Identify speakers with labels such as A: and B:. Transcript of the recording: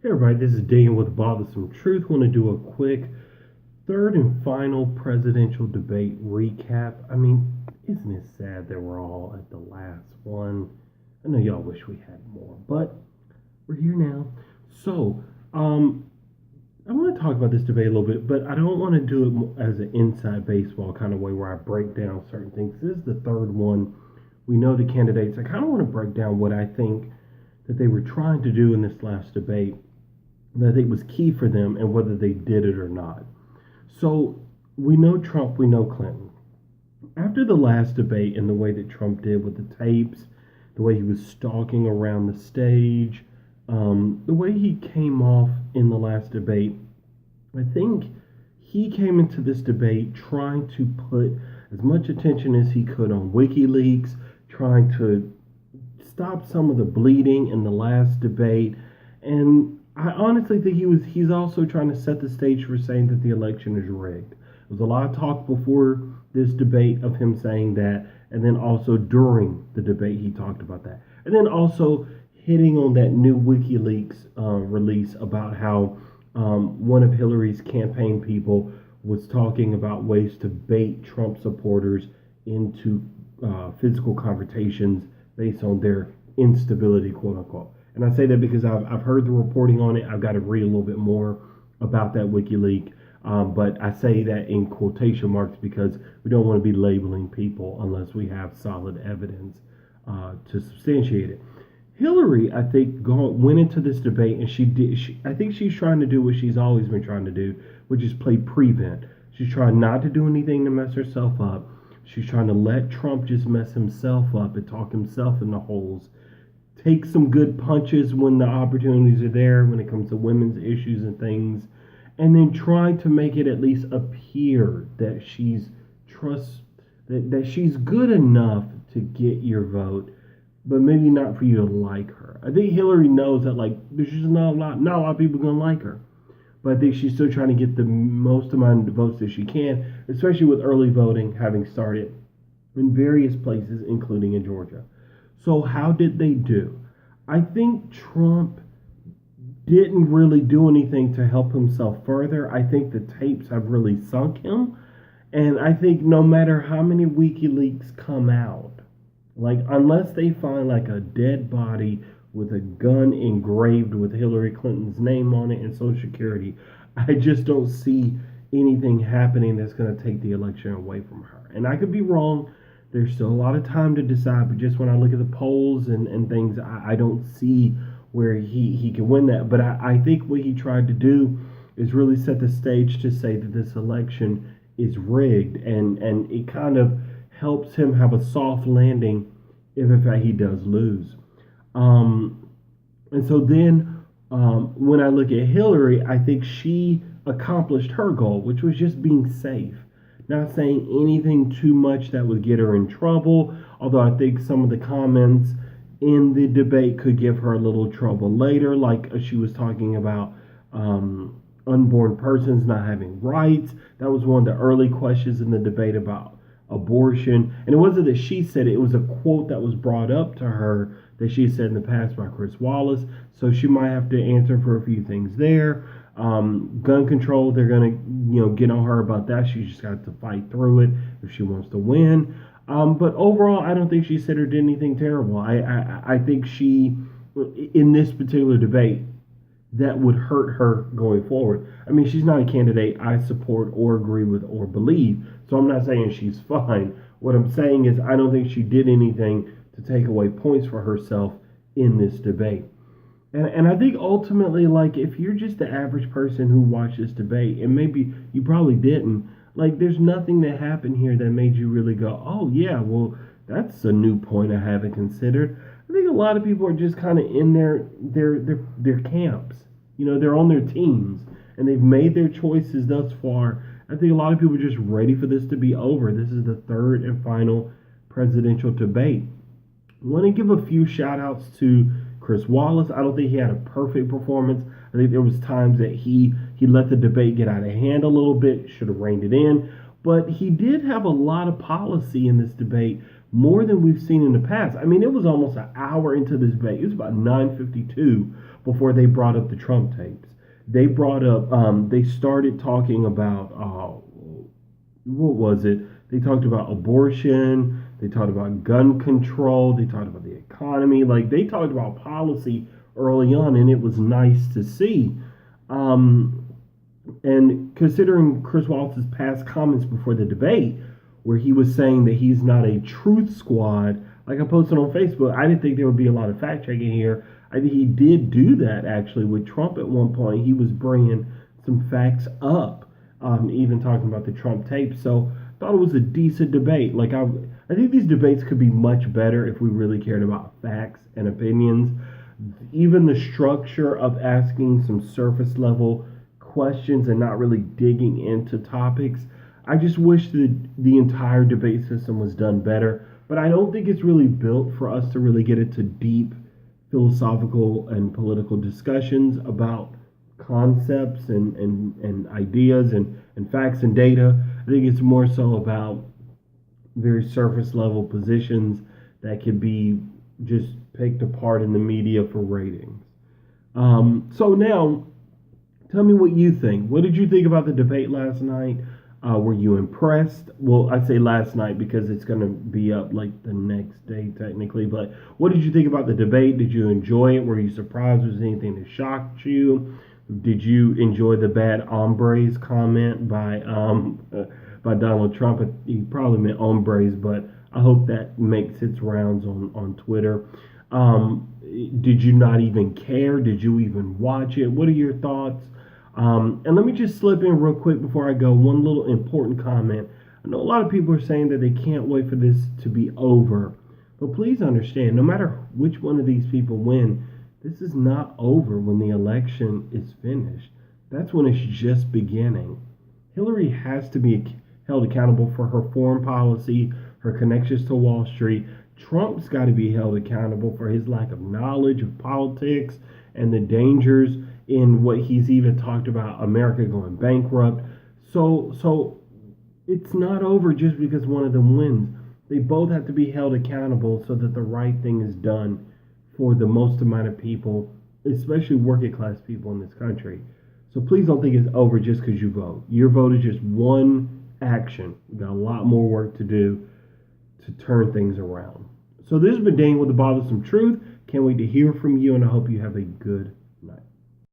A: Hey everybody, this is Daniel with Bothersome Truth. Want to do a quick third and final presidential debate recap. Isn't it sad that we're all at the last one? I know y'all wish we had more, but we're here now. So, I want to talk about this debate a little bit, but I don't want to do it as an inside baseball kind of way where I break down certain things. This is the third one. We know the candidates. I kind of want to break down what I think that they were trying to do in this last debate that I think was key for them and whether they did it or not. So we know Trump, we know Clinton. After the last debate and the way that Trump did with the tapes, the way he was stalking around the stage, the way he came off in the last debate, I think he came into this debate trying to put as much attention as he could on WikiLeaks, trying to stop some of the bleeding in the last debate, and I honestly think he's also trying to set the stage for saying that the election is rigged. There was a lot of talk before this debate of him saying that, and then also during the debate he talked about that, and then also hitting on that new WikiLeaks release about how one of Hillary's campaign people was talking about ways to bait Trump supporters into physical confrontations based on their instability, quote unquote. And I say that because I've heard the reporting on it. I've got to read a little bit more about that WikiLeaks. But I say that in quotation marks because we don't want to be labeling people unless we have solid evidence to substantiate it. Hillary, I think, went into this debate and I think she's trying to do what she's always been trying to do, which is play prevent. She's trying not to do anything to mess herself up. She's trying to let Trump just mess himself up and talk himself in the holes. Take some good punches when the opportunities are there when it comes to women's issues and things, and then try to make it at least appear that that she's good enough to get your vote, but maybe not for you to like her. I think Hillary knows that there's just not a lot of people gonna like her, but I think she's still trying to get the most amount of votes that she can, especially with early voting having started in various places, including in Georgia. So how did they do? I think Trump didn't really do anything to help himself further. I think the tapes have really sunk him. And I think no matter how many WikiLeaks come out, unless they find a dead body with a gun engraved with Hillary Clinton's name on it and Social Security, I just don't see anything happening that's going to take the election away from her. And I could be wrong. There's still a lot of time to decide, but just when I look at the polls and things, I don't see where he can win that. But I think what he tried to do is really set the stage to say that this election is rigged, and it kind of helps him have a soft landing if in fact he does lose. And so then when I look at Hillary, I think she accomplished her goal, which was just being safe. Not saying anything too much that would get her in trouble, although I think some of the comments in the debate could give her a little trouble later, like she was talking about unborn persons not having rights. That was one of the early questions in the debate about abortion. And it wasn't that she said it, it was a quote that was brought up to her that she said in the past by Chris Wallace. So she might have to answer for a few things there. Gun control, they're going to get on her about that. She's just got to fight through it if she wants to win. But overall, I don't think she said or did anything terrible. I think she, in this particular debate, that would hurt her going forward. She's not a candidate I support or agree with or believe, so I'm not saying she's fine. What I'm saying is I don't think she did anything to take away points for herself in this debate. And I think ultimately, if you're just the average person who watched this debate, and maybe you probably didn't, there's nothing that happened here that made you really go, oh, yeah, well, that's a new point I haven't considered. I think a lot of people are just kind of in their camps. They're on their teams, and they've made their choices thus far. I think a lot of people are just ready for this to be over. This is the third and final presidential debate. I want to give a few shout outs to Chris Wallace. I don't think he had a perfect performance. I think there was times that he let the debate get out of hand a little bit, should have reined it in. But he did have a lot of policy in this debate, more than we've seen in the past. It was almost an hour into this debate. It was about 9:52 before they brought up the Trump tapes. They brought up, they started talking about, what was it? They talked about abortion. They talked about gun control. They talked about the economy. Like, they talked about policy early on, and it was nice to see. Um, and considering Chris Wallace's past comments before the debate, where he was saying that he's not a truth squad, like I posted on Facebook, I didn't think there would be a lot of fact checking here. I think he did do that actually with Trump at one point. He was bringing some facts up, even talking about the Trump tape. So I thought it was a decent debate. I think these debates could be much better if we really cared about facts and opinions. Even the structure of asking some surface level questions and not really digging into topics. I just wish the entire debate system was done better, but I don't think it's really built for us to really get into deep philosophical and political discussions about concepts and ideas and facts and data. I think it's more so about very surface level positions that could be just picked apart in the media for ratings. So now, tell me what you think. What did you think about the debate last night? Were you impressed? Well, I say last night because it's going to be up like the next day technically. But what did you think about the debate? Did you enjoy it? Were you surprised? Was there anything that shocked you? Did you enjoy the bad hombres comment by Donald Trump? He probably meant hombres, but I hope that makes its rounds on Twitter. Did you not even care? Did you even watch it? What are your thoughts? And let me just slip in real quick before I go. One little important comment. I know a lot of people are saying that they can't wait for this to be over. But please understand, no matter which one of these people win, this is not over when the election is finished. That's when it's just beginning. Hillary has to be held accountable for her foreign policy, her connections to Wall Street. Trump's got to be held accountable for his lack of knowledge of politics and the dangers in what he's even talked about, America going bankrupt. So it's not over just because one of them wins. They both have to be held accountable so that the right thing is done for the most amount of people, especially working class people in this country. So please don't think it's over just because you vote. Your vote is just one action. We've got a lot more work to do to turn things around. So this has been Dane with the Bothersome Truth. Can't wait to hear from you, and I hope you have a good